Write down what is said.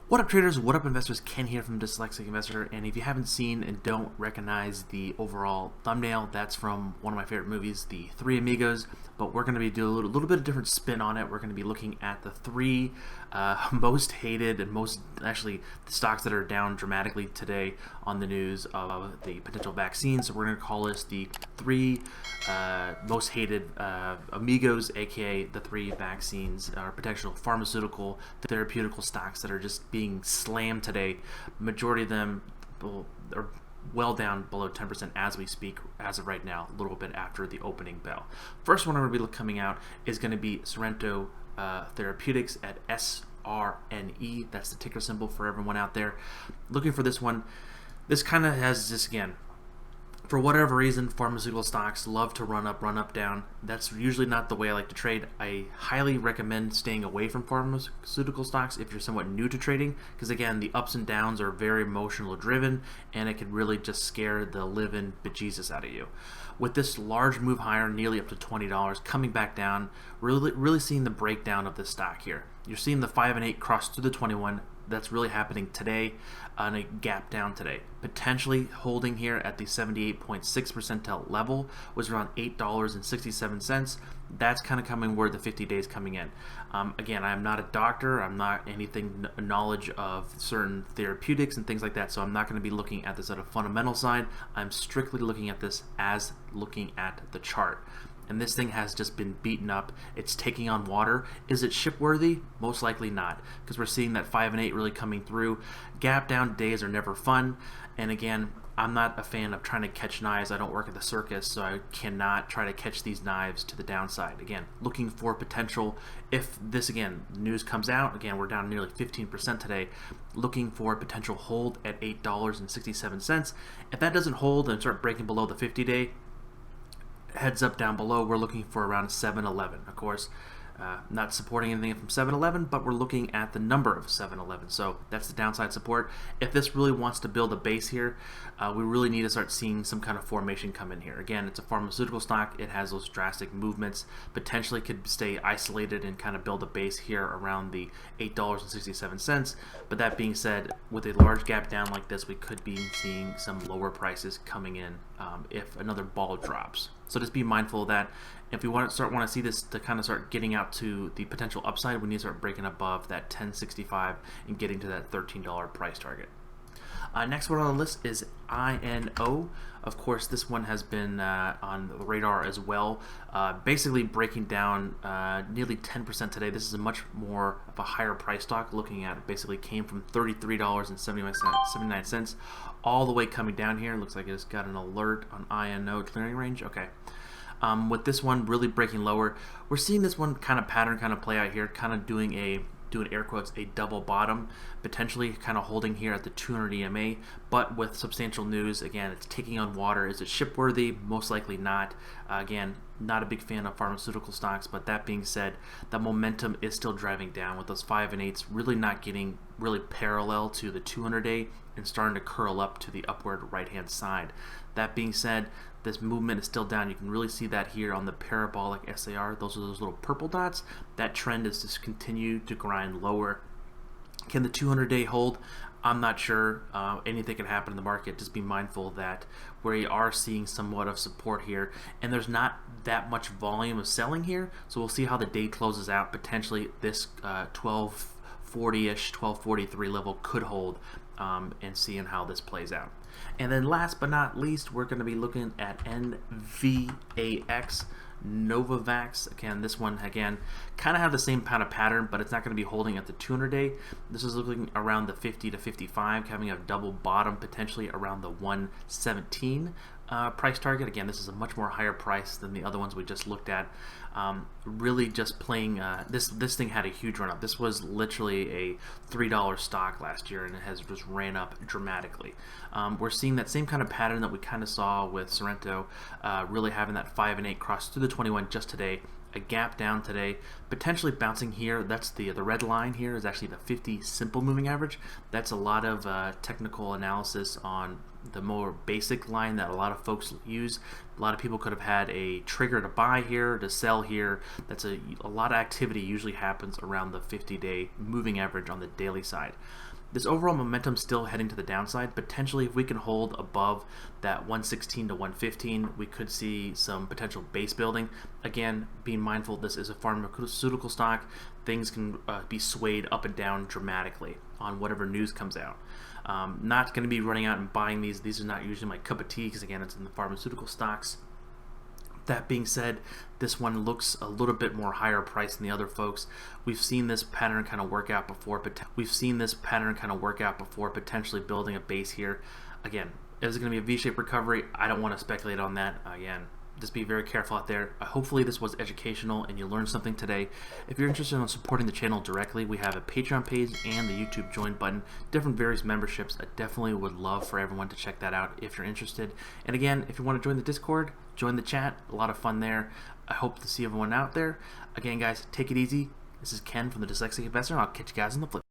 What up traders, what up investors, Ken here from Dyslexic Investor, and if you haven't seen and don't recognize the overall thumbnail, that's from one of my favorite movies, The Three Amigos, but we're going to be doing a little bit of different spin on it. We're going to be looking at the three most hated and the stocks that are down dramatically today on the news of the potential vaccine. So we're going to call this the three most hated amigos, aka the three vaccines or potential pharmaceutical therapeutical stocks that are just being slammed today. Majority of them are well down below 10% as we speak, as of right now, a little bit after the opening bell. First one I'm going to be coming out is going to be Sorrento Therapeutics at SRNE. That's the ticker symbol for everyone out there looking for this one. This kind of has this again. For whatever reason, pharmaceutical stocks love to run up, down. That's usually not the way I like to trade. I highly recommend staying away from pharmaceutical stocks if you're somewhat new to trading, because again, the ups and downs are very emotional driven, and it can really just scare the living bejesus out of you. With this large move higher, nearly up to $20, coming back down, really seeing the breakdown of this stock here. You're seeing the 5 and 8 cross through the 21. That's really happening today on a gap down today. Potentially holding here at the 78.6 percentile level was around $8.67. That's kind of coming where the 50 days coming in. Again, I'm not a doctor. I'm not anything knowledge of certain therapeutics and things like that. So I'm not going to be looking at this at a fundamental side. I'm strictly looking at this as looking at the chart. And this thing has just been beaten up. It's taking on water. Is it ship worthy? Most likely not, because we're seeing that 5 and 8 really coming through. Gap down days are never fun. And again, I'm not a fan of trying to catch knives. I don't work at the circus, so I cannot try to catch these knives to the downside. Again, looking for potential. If this, again, news comes out, again, we're down nearly 15% today, looking for a potential hold at $8.67. If that doesn't hold and start breaking below the 50-day, heads up down below, we're looking for around 7-11. Of course, not supporting anything from 7-11, but we're looking at the number of 7-11. So that's the downside support. If this really wants to build a base here, we really need to start seeing some kind of formation come in here. Again, it's a pharmaceutical stock. It has those drastic movements. Potentially could stay isolated and kind of build a base here around the $8.67. But that being said, with a large gap down like this, we could be seeing some lower prices coming in if another ball drops. So just be mindful of that. If we want to see this to kind of start getting out to the potential upside, we need to start breaking above that $10.65 and getting to that $13 price target. Next one on the list is INO. Of course, this one has been on the radar as well. Basically breaking down nearly 10% today. This is a much more of a higher price stock. Looking at it, basically came from $33.79 all the way coming down here. Looks like it just got an alert on INO clearing range. Okay. With this one really breaking lower, we're seeing this one kind of pattern play out here, kind of doing air quotes, a double bottom, potentially kind of holding here at the 200 EMA, but with substantial news. Again, it's taking on water. Is it ship worthy? Most likely not. Again, not a big fan of pharmaceutical stocks, but that being said, the momentum is still driving down with those 5 and 8s really not getting really parallel to the 200-day and starting to curl up to the upward right-hand side. That being said, this movement is still down. You can really see that here on the parabolic SAR. Those are those little purple dots. That trend is just continue to grind lower. Can the 200-day hold? I'm not sure. Anything can happen in the market. Just be mindful that we are seeing somewhat of support here, and there's not that much volume of selling here. So we'll see how the day closes out. Potentially this 1240-ish, 1243 level could hold, and seeing how this plays out. And then last but not least, we're going to be looking at NVAX, Novavax. Again, this one, again, kind of have the same kind of pattern, but it's not going to be holding at the 200-day. This is looking around the 50 to 55, having a double bottom potentially around the 117 price target. Again, this is a much more higher price than the other ones we just looked at. Really just playing, this thing had a huge run up. This was literally a $3 stock last year, and it has just ran up dramatically. We're seeing that same kind of pattern that we kind of saw with Sorrento, really having that 5 and 8 cross through the 21 just today. A gap down today, potentially bouncing here. That's the red line here is actually the 50 simple moving average. That's a lot of technical analysis on the more basic line that a lot of folks use. A lot of people could have had a trigger to buy here, to sell here. That's a lot of activity usually happens around the 50-day moving average on the daily side. this overall momentum still heading to the downside. Potentially, if we can hold above that 116 to 115, we could see some potential base building. Again, being mindful this is a pharmaceutical stock. Things can be swayed up and down dramatically on whatever news comes out. Not going to be running out and buying these. These are not usually my cup of tea because, again, it's in the pharmaceutical stocks. That being said, this one looks a little bit more higher priced than the other folks. We've seen this pattern kind of work out before, but potentially building a base here. Again, is it going to be a V-shaped recovery? I don't want to speculate on that. Again, just be very careful out there. Hopefully this was educational and you learned something today. If you're interested in supporting the channel directly, we have a Patreon page and the YouTube join button, different various memberships. I definitely would love for everyone to check that out if you're interested. And again, if you want to join the Discord, join the chat. A lot of fun there. I hope to see everyone out there. Again, guys, take it easy. This is Ken from the Dyslexic Investor, and I'll catch you guys on the flip.